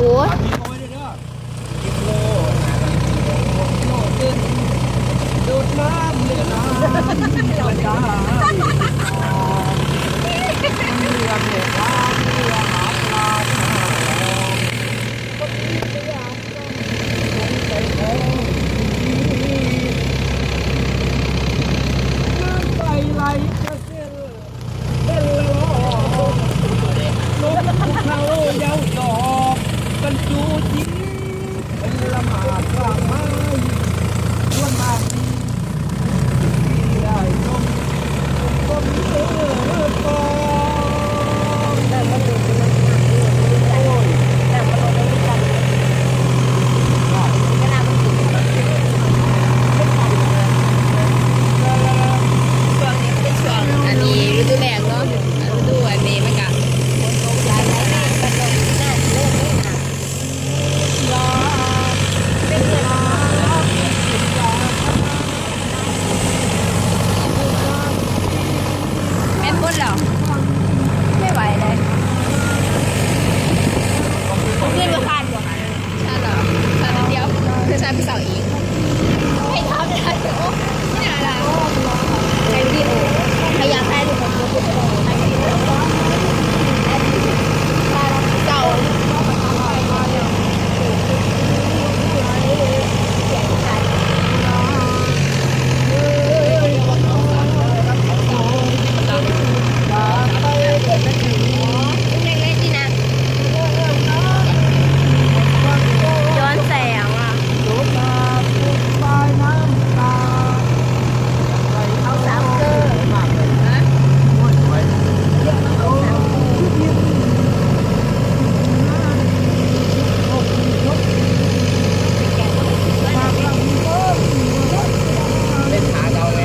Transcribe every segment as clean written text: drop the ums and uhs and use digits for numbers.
อ้ยดูดน้ำเลือดน้ำเราจ้าเรือเมฆาเรือหาปลาคนนี้ไม่อยากต้องใจของน้ำไปไหลกระเซ็นเป็นละลอกลมภูเขาเย้าดอกบรรจุจีเป็นละหมาดกลางไม้ล้วนมาได้ชมต้นเลือดฟองแต่มันดูมันหนักด้วยแต่มันลงไม่กันก็น่ามันถึงไม่ทันเลยช่วงนี้เป็นช่วงอันนี้ฤดูแล้งเนาะฤดูอันนี้มันก็ฝนตกหลายๆนะมันลงน่าเริ่มไม่หนักเป็นเดือนแม่พูดเหรอไม่ไหวเลยขึ้นมาคานกว่าใช่เหรอใช่เดียวคือใช้ไปเสาอีกไม่ทำได้โอ้ไม่น่าละใช้วิดีโอพยายามให้ทุกคนดูวิดีโอให้วิดีโอเจ้าย้อนแสงอ่ะเอาสามเกอร์นะ เป็นขาเราไง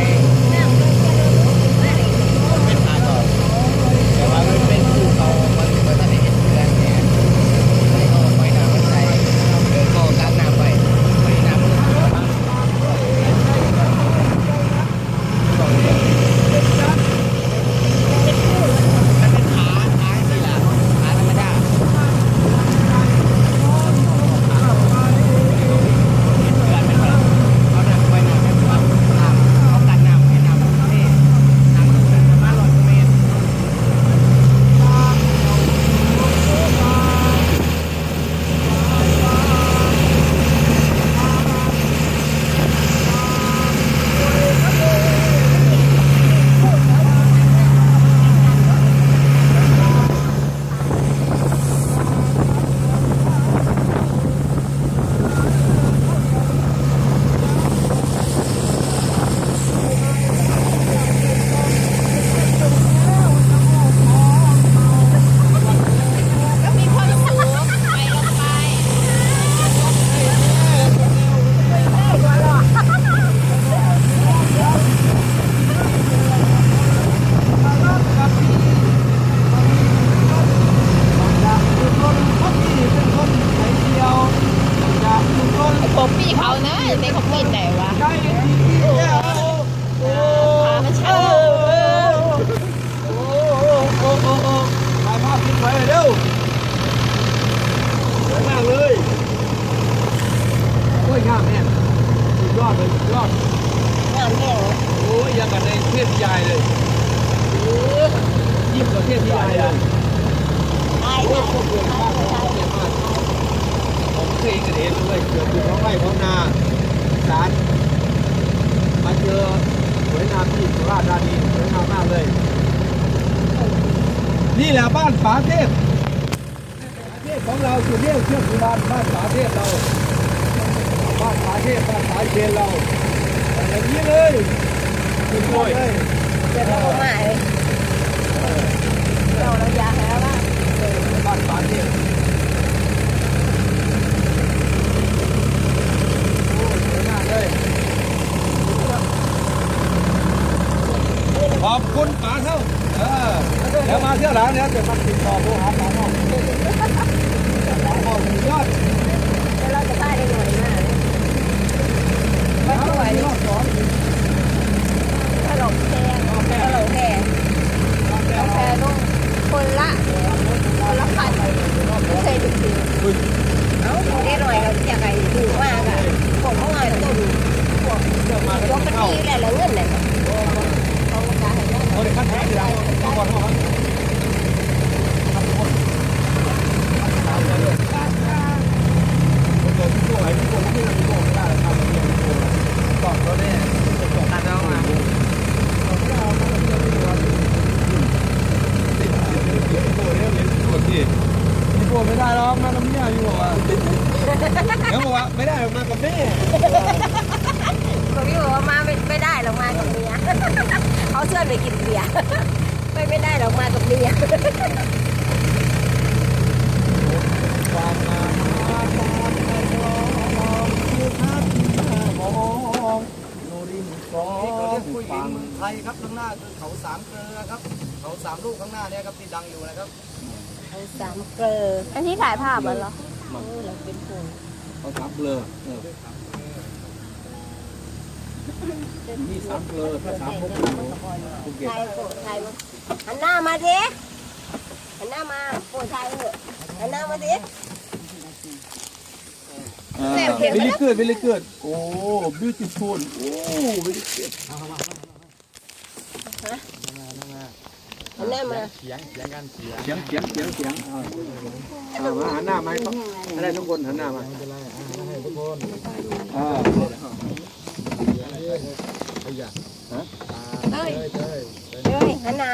เป็นขาเราแต่ว่ามันเป็นภูเขามันก็จะได้เห็นเพื่อนเนี่ยใส่ก็ไปน้ำมันใส่ก็กักน้ำไปไปน้ำมันมันเป็นขาที่ละขาธรรมดาก็มีความสูงไปลงไปผมมีเขานะเป็นของกินไหนวะพามาเช่า ถ่ายภาพทิ้งไว้เร็วสวยมากเลยโอ้ยงามเนี่ยสุดยอดเลยสุดยอด งานแห้ง โอ้ยยังกับในเทพนิยายเลยยิ่งกว่าเทพนิยายเลย ไอ้ โอ้ยโคตรเกินมากเลยมากผมเคยกันเองเลยเกิดอยู่ท้องไร่ท้องนาสารมาเจอสวยงามที่สุราษฎร์ธานีสวยงามมากเลย นี่แหละบ้านฝาเทพประเทศของเราสุดเที่ยวเที่ยวสุราษฎร์บ้านฝาเทพเราบ้านฝาเทพบ้านฝาเชียนเราอย่างนี้เลยสุดยอดเลย เดี๋ยวเราหมายเราอยากแล้วว่า บ้านฝาเทพโอ้สวยมากเลยขอบคุณป๋าเท่าเดี๋ยวมาเที่ยวหลังเนี่ยจะมาติดต่อโทรหาป๋าเท่าป๋าเท่าสุดยอด แล้วเราจะได้ได้หน่อยมากไม่ไหว รอบสอง ขนมแพงขนมแพงกาแฟนุ่มคนละ กลัวไม่ได้หรอกมากับเมียอยู่บอกว่าเขาบอกว่าไม่ได้มากับแม่ คนที่บอกว่ามาไม่ได้หรอกมากับเมียเขาเชิญไปกินเบียร์ไม่ได้หรอกมากับเมีย ความงามมาตอนในกลองคือภาพที่น่ามองโนริมกองฟัง ไทยครับข้างหน้าคือเขาสามเกลือครับเขาสามลูกข้างหน้าเนี่ยครับที่ดังอยู่นะครับ เขาสามเกลืออันที่ถ่ายภาพเหรอเราเป็นผู้ เขาสามเกลอมีสามเกลอถ้าสามพวกภูเก็ต ถ่ายโปรดถ่ายมาหันหน้ามาดิหันหน้ามาโปรดถ่ายเถอะหันหน้ามาดิ very good very good โอ้ beautiful โอ้ very good หันหน้ามา เสียงมาหันหน้ามาให้ได้ทุกคนหันหน้ามาเฮ้ยหันหน้า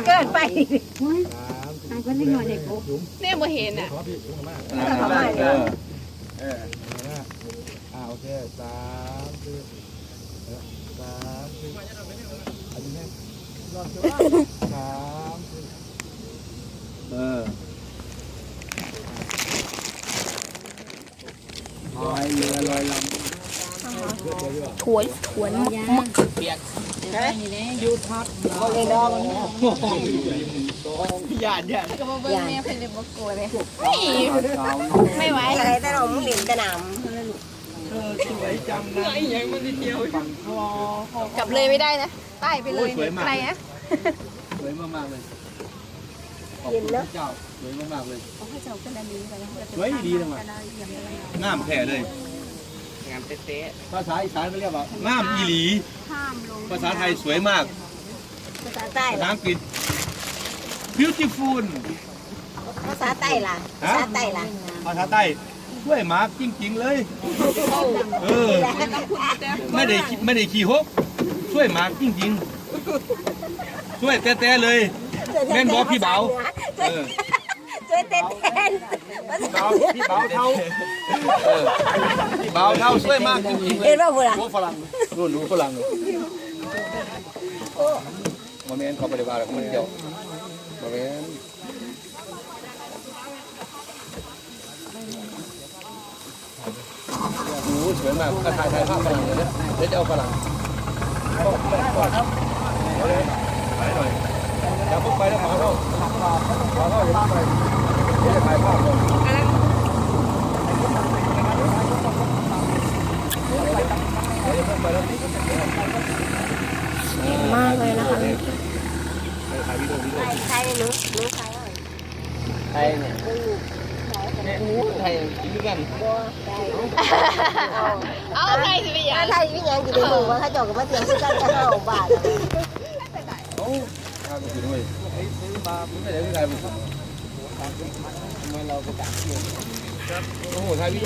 เกินไป เนี่ยบ่เห็นอ่ะ โอเคสามสี่อันนี้รอบสามสี่ ลอยเรือลอยลำ ถวนมักยูทัศน์เลยดอง ญาติ ก็บ่เบิ่งแม่เพิ่นเลยบ่กลัวเลยไม่ไหว อะไรแต่เรามึงหลินแต่หน สวยจังนะยังไม่ได้เที่ยวฝั่งคลอก ลับเลยไม่ได้นะป้ายไปเลยไกลนะ สวยมากๆเลย ำเย็นเนอะ เจ้าสวยมากๆเลย เขาเจ้ากันอันนี้ไปนะ สวยดีจังเลยงามแท้เลยงามเต๊ะภาษาอีสานเขาเรียกว่างามอีหลีภาษาไทยสวยมาก ภาษาใต้ ภาษา ล่ะ อังกฤษ beautiful ภาษาใต้ล่ะภาษาใต้ล่ะ ภาษาใต้สวยมากจริงๆเลยไม่ได้ขี้หกสวยมากจริงๆสวยแท้ๆเลยแม่นบอกพี่เบา ช่วยเต้น พี่เบาเท่าพี่เบาเท่าสวยมากจริงๆเล เห็ ย นป่ะพวกเรา รู้ฝรั่งรู้ฝรั่งเลยโมเมนต์เขาปฏิบัติเขาไม่เดียวโมเมนต์โอ้สวยมากถ่ายภาพฝรั่งเลยนะเดี๋ยวจะเอาฝรั่งไปหน่อยอย่าพุ่งไปแล้วขอเข้าอย่าไปเดี๋ยวจะถ่ายภาพก่อน มากเลยนะคะ ถ่ายวิดีโอ ใช่หนูใช่เลย ไทยเนี่ยไทยกินด้วยกัน เอาไทยสิไปยัง ถ้าไทยวิญญาณกี่เดือนว่าเขาจอกกับมาเตียงคือกันจะ5 บาท โอ้ข้าวกินด้วยซื้อมาไม่ได้ไม่ได้ทำไมเราประกาศโอ้โหไทยวิดีโอ